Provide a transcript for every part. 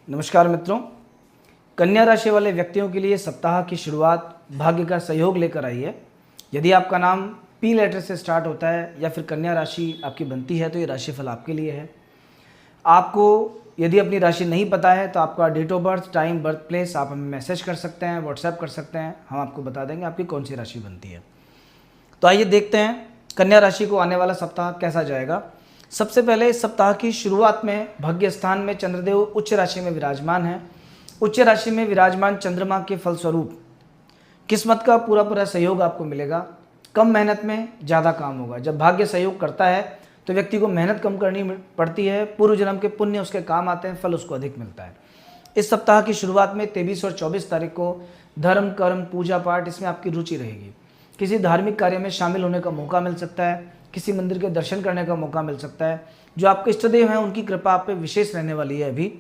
नमस्कार मित्रों, कन्या राशि वाले व्यक्तियों के लिए सप्ताह की शुरुआत भाग्य का सहयोग लेकर आई है। यदि आपका नाम पी लेटर से स्टार्ट होता है या फिर कन्या राशि आपकी बनती है तो ये राशिफल आपके लिए है। आपको यदि अपनी राशि नहीं पता है तो आपका date of birth, time, birth place आप हमें मैसेज कर सकते हैं, व्हाट्सएप कर सकते हैं। हम आपको बता देंगे आपकी कौन सी राशि बनती है। तो आइए देखते हैं कन्या राशि को आने वाला सप्ताह कैसा जाएगा। सबसे पहले इस सप्ताह की शुरुआत में भाग्य स्थान में चंद्रदेव उच्च राशि में विराजमान है। उच्च राशि में विराजमान चंद्रमा के फलस्वरूप किस्मत का पूरा पूरा सहयोग आपको मिलेगा। कम मेहनत में ज़्यादा काम होगा। जब भाग्य सहयोग करता है तो व्यक्ति को मेहनत कम करनी पड़ती है, पूर्व जन्म के पुण्य उसके काम आते हैं, फल उसको अधिक मिलता है। इस सप्ताह की शुरुआत में 23 और 24 तारीख को धर्म, कर्म, पूजा पाठ इसमें आपकी रुचि रहेगी। किसी धार्मिक कार्य में शामिल होने का मौका मिल सकता है, किसी मंदिर के दर्शन करने का मौका मिल सकता है। जो आपके इष्टदेव हैं उनकी कृपा आप पे विशेष रहने वाली है। अभी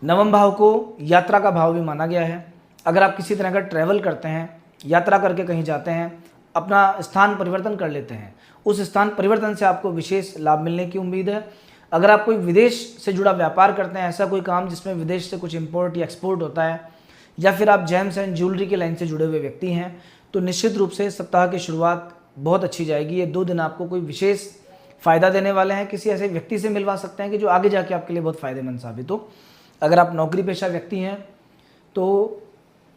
नवम भाव को यात्रा का भाव भी माना गया है। अगर आप किसी तरह का ट्रैवल करते हैं, यात्रा करके कहीं जाते हैं, अपना स्थान परिवर्तन कर लेते हैं, उस स्थान परिवर्तन से आपको विशेष लाभ मिलने की उम्मीद है। अगर आप कोई विदेश से जुड़ा व्यापार करते हैं, ऐसा कोई काम जिसमें विदेश से कुछ इंपोर्ट या एक्सपोर्ट होता है, या फिर आप जेम्स एंड ज्वेलरी के लाइन से जुड़े हुए व्यक्ति हैं, तो निश्चित रूप से सप्ताह की शुरुआत बहुत अच्छी जाएगी। ये 2 दिन आपको कोई विशेष फ़ायदा देने वाले हैं। किसी ऐसे व्यक्ति से मिलवा सकते हैं कि जो आगे जाके आपके लिए बहुत फ़ायदेमंद साबित हो। अगर आप नौकरी पेशा व्यक्ति हैं तो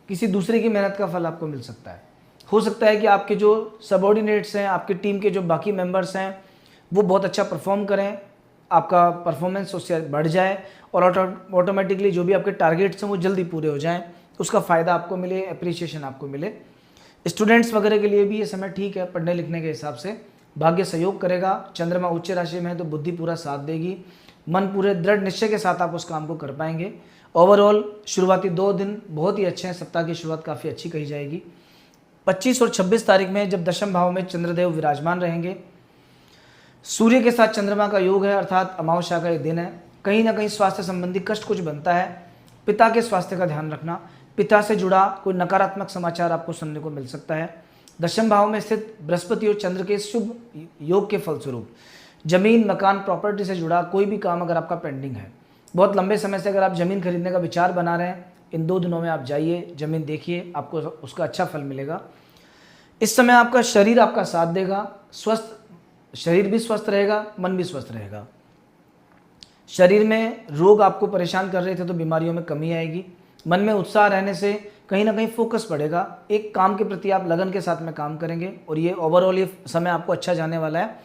किसी दूसरे की मेहनत का फल आपको मिल सकता है। हो सकता है कि आपके जो सबॉर्डिनेट्स हैं, आपकी टीम के जो बाकी मेंबर्स हैं, वो बहुत अच्छा परफॉर्म करें, आपका परफॉर्मेंस उससे बढ़ जाए और ऑटोमेटिकली जो भी आपके टारगेट्स हैं वो जल्दी पूरे हो जाएं, उसका फ़ायदा आपको मिले, अप्रिसिएशन आपको मिले। स्टूडेंट्स वगैरह के लिए भी ये समय ठीक है। पढ़ने लिखने के हिसाब से भाग्य सहयोग करेगा। चंद्रमा उच्च राशि में है तो बुद्धि पूरा साथ देगी। मन पूरे दृढ़ निश्चय के साथ आप उस काम को कर पाएंगे। ओवरऑल शुरुआती 2 दिन बहुत ही अच्छे हैं। सप्ताह की शुरुआत काफ़ी अच्छी कही जाएगी। 25 और 26 तारीख में जब दशम भाव में चंद्रदेव विराजमान रहेंगे, सूर्य के साथ चंद्रमा का योग है, अर्थात अमावस्या का ये दिन है। कहीं ना कहीं स्वास्थ्य संबंधी कष्ट कुछ बनता है। पिता के स्वास्थ्य का ध्यान रखना। पिता से जुड़ा कोई नकारात्मक समाचार आपको सुनने को मिल सकता है। दशम भाव में स्थित बृहस्पति और चंद्र के शुभ योग के फलस्वरूप जमीन, मकान, प्रॉपर्टी से जुड़ा कोई भी काम अगर आपका पेंडिंग है, बहुत लंबे समय से अगर आप ज़मीन खरीदने का विचार बना रहे हैं, इन 2 दिनों में आप जाइए, ज़मीन देखिए, आपको उसका अच्छा फल मिलेगा। इस समय आपका शरीर आपका साथ देगा। शरीर भी स्वस्थ रहेगा, मन भी स्वस्थ रहेगा। शरीर में रोग आपको परेशान कर रहे थे तो बीमारियों में कमी आएगी। मन में उत्साह रहने से कहीं ना कहीं फोकस बढ़ेगा। एक काम के प्रति आप लगन के साथ में काम करेंगे और ये ओवरऑल ये समय आपको अच्छा जाने वाला है।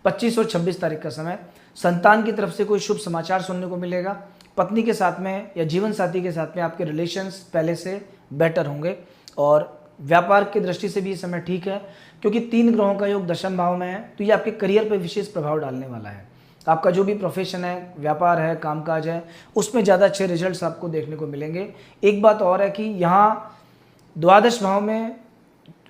25 और 26 तारीख का समय संतान की तरफ से कोई शुभ समाचार सुनने को मिलेगा। पत्नी के साथ में या जीवन साथी के साथ में आपके रिलेशंस पहले से बेटर होंगे और व्यापार की दृष्टि से भी ये समय ठीक है, क्योंकि 3 ग्रहों का योग दशम भाव में है तो ये आपके करियर पर विशेष प्रभाव डालने वाला है। आपका जो भी प्रोफेशन है, व्यापार है, कामकाज है, उसमें ज़्यादा अच्छे रिजल्ट्स आपको देखने को मिलेंगे। एक बात और है कि यहाँ द्वादश भाव में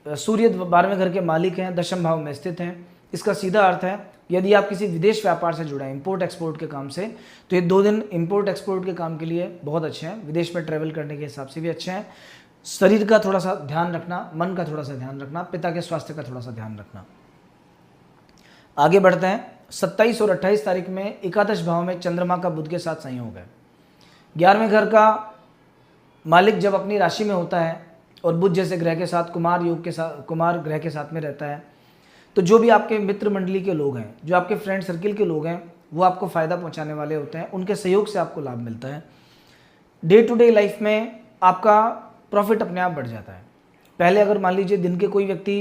सूर्य 12वें घर के मालिक हैं, दशम भाव में स्थित हैं। इसका सीधा अर्थ है यदि आप किसी विदेश व्यापार से जुड़े हैं, इंपोर्ट एक्सपोर्ट के काम से, तो ये 2 दिन इंपोर्ट एक्सपोर्ट के काम के लिए बहुत अच्छे हैं। विदेश में ट्रैवल करने के हिसाब से भी अच्छे हैं। शरीर का थोड़ा सा ध्यान रखना, मन का थोड़ा सा ध्यान रखना, पिता के स्वास्थ्य का थोड़ा सा ध्यान रखना। आगे बढ़ते हैं। 27 और 28 तारीख में एकादश भाव में चंद्रमा का बुध के साथ संयोग है। 11वें घर का मालिक जब अपनी राशि में होता है और बुध जैसे ग्रह के साथ कुमार ग्रह के साथ में रहता है, तो जो भी आपके मित्र मंडली के लोग हैं, जो आपके फ्रेंड सर्किल के लोग हैं, वो आपको फ़ायदा पहुंचाने वाले होते हैं। उनके सहयोग से आपको लाभ मिलता है। डे टू डे लाइफ में आपका प्रॉफिट अपने आप बढ़ जाता है। पहले अगर मान लीजिए दिन के कोई व्यक्ति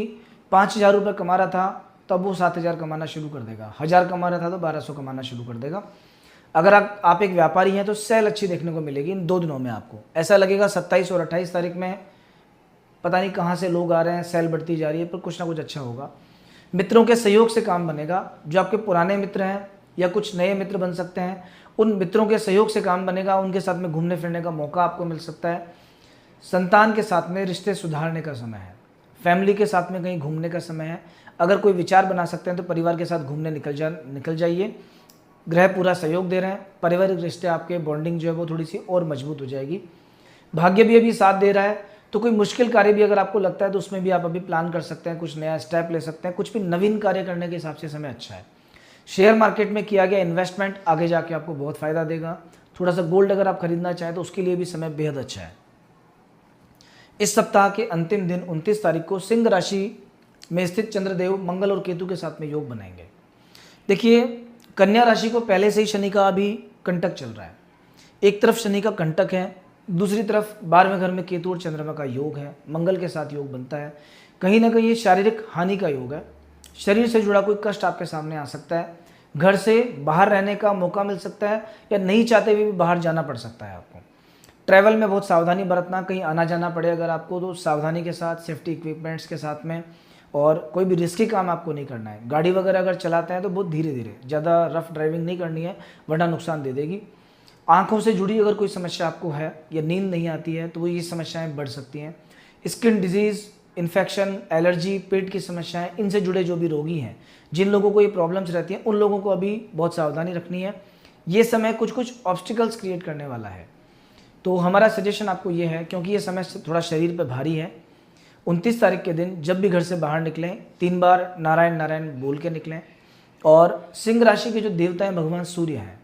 5,000 रुपये कमा रहा था, तब वो 7,000 कमाना शुरू कर देगा। 1,000 कमा रहा था तो 1,200 कमाना शुरू कर देगा। अगर आप एक व्यापारी हैं तो सेल अच्छी देखने को मिलेगी इन 2 दिनों में। आपको ऐसा लगेगा 27 और 28 तारीख में पता नहीं कहाँ से लोग आ रहे हैं, सेल बढ़ती जा रही है, पर कुछ ना कुछ अच्छा होगा। मित्रों के सहयोग से काम बनेगा। जो आपके पुराने मित्र हैं या कुछ नए मित्र बन सकते हैं, उन मित्रों के सहयोग से काम बनेगा। उनके साथ में घूमने फिरने का मौका आपको मिल सकता है। संतान के साथ में रिश्ते सुधारने का समय है। फैमिली के साथ में कहीं घूमने का समय है। अगर कोई विचार बना सकते हैं तो परिवार के साथ घूमने निकल जाइए। ग्रह पूरा सहयोग दे रहे हैं। पारिवारिक रिश्ते आपके बॉन्डिंग जो है वो थोड़ी सी और मजबूत हो जाएगी। भाग्य भी अभी साथ दे रहा है, तो कोई मुश्किल कार्य भी अगर आपको लगता है तो उसमें भी आप अभी प्लान कर सकते हैं, कुछ नया स्टेप ले सकते हैं। कुछ भी नवीन कार्य करने के हिसाब से समय अच्छा है। शेयर मार्केट में किया गया इन्वेस्टमेंट आगे जाके आपको बहुत फ़ायदा देगा। थोड़ा सा गोल्ड अगर आप खरीदना चाहें तो उसके लिए भी समय बेहद अच्छा है। इस सप्ताह के अंतिम दिन 29 तारीख को सिंह राशि में स्थित चंद्रदेव मंगल और केतु के साथ में योग बनाएंगे। देखिए, कन्या राशि को पहले से ही शनि का अभी कंटक चल रहा है। एक तरफ शनि का कंटक है, दूसरी तरफ 12वें घर में केतु और चंद्रमा का योग है, मंगल के साथ योग बनता है। कहीं ना कहीं ये शारीरिक हानि का योग है। शरीर से जुड़ा कोई कष्ट आपके सामने आ सकता है, घर से बाहर रहने का मौका मिल सकता है, या नहीं चाहते हुए भी बाहर जाना पड़ सकता है आपको। ट्रैवल में बहुत सावधानी बरतना, कहीं आना जाना पड़े अगर आपको तो सावधानी के साथ, सेफ्टी इक्विपमेंट्स के साथ में, और कोई भी रिस्की काम आपको नहीं करना है। गाड़ी वगैरह अगर चलाते हैं तो बहुत धीरे धीरे, ज़्यादा रफ ड्राइविंग नहीं करनी है वरना नुकसान दे देगी। आँखों से जुड़ी अगर कोई समस्या आपको है या नींद नहीं आती है तो वो ये समस्याएं बढ़ सकती हैं। स्किन डिजीज़, इन्फेक्शन, एलर्जी, पेट की समस्याएं, इनसे जुड़े जो भी रोगी हैं, जिन लोगों को ये प्रॉब्लम्स रहती हैं, उन लोगों को अभी बहुत सावधानी रखनी है। ये समय कुछ कुछ ऑब्स्टिकल्स क्रिएट करने वाला है, तो हमारा सजेशन आपको ये है, क्योंकि ये समय थोड़ा शरीर पे भारी है, 29 तारीख के दिन जब भी घर से बाहर निकलें 3 बार नारायण नारायण बोल के निकलें। और सिंह राशि के जो देवता हैं भगवान सूर्य हैं,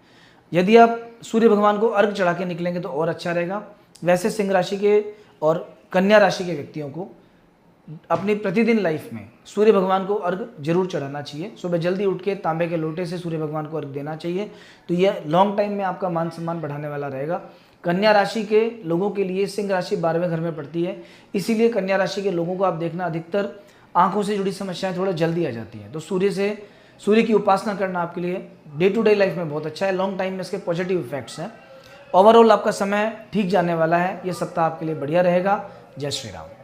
यदि आप सूर्य भगवान को अर्घ चढ़ा के निकलेंगे तो और अच्छा रहेगा। वैसे सिंह राशि के और कन्या राशि के व्यक्तियों को अपनी प्रतिदिन लाइफ में सूर्य भगवान को अर्घ जरूर चढ़ाना चाहिए। सुबह जल्दी उठ के तांबे के लोटे से सूर्य भगवान को अर्घ देना चाहिए, तो यह लॉन्ग टाइम में आपका मान सम्मान बढ़ाने वाला रहेगा। कन्या राशि के लोगों के लिए सिंह राशि 12वें घर में पड़ती है, इसीलिए कन्या राशि के लोगों को आप देखना अधिकतर आंखों से जुड़ी समस्याएं थोड़ा जल्दी आ जाती हैं। तो सूर्य की उपासना करना आपके लिए डे टू डे लाइफ में बहुत अच्छा है। लॉन्ग टाइम में इसके पॉजिटिव इफेक्ट्स हैं। ओवरऑल आपका समय ठीक जाने वाला है। ये सप्ताह आपके लिए बढ़िया रहेगा। जय श्री राम।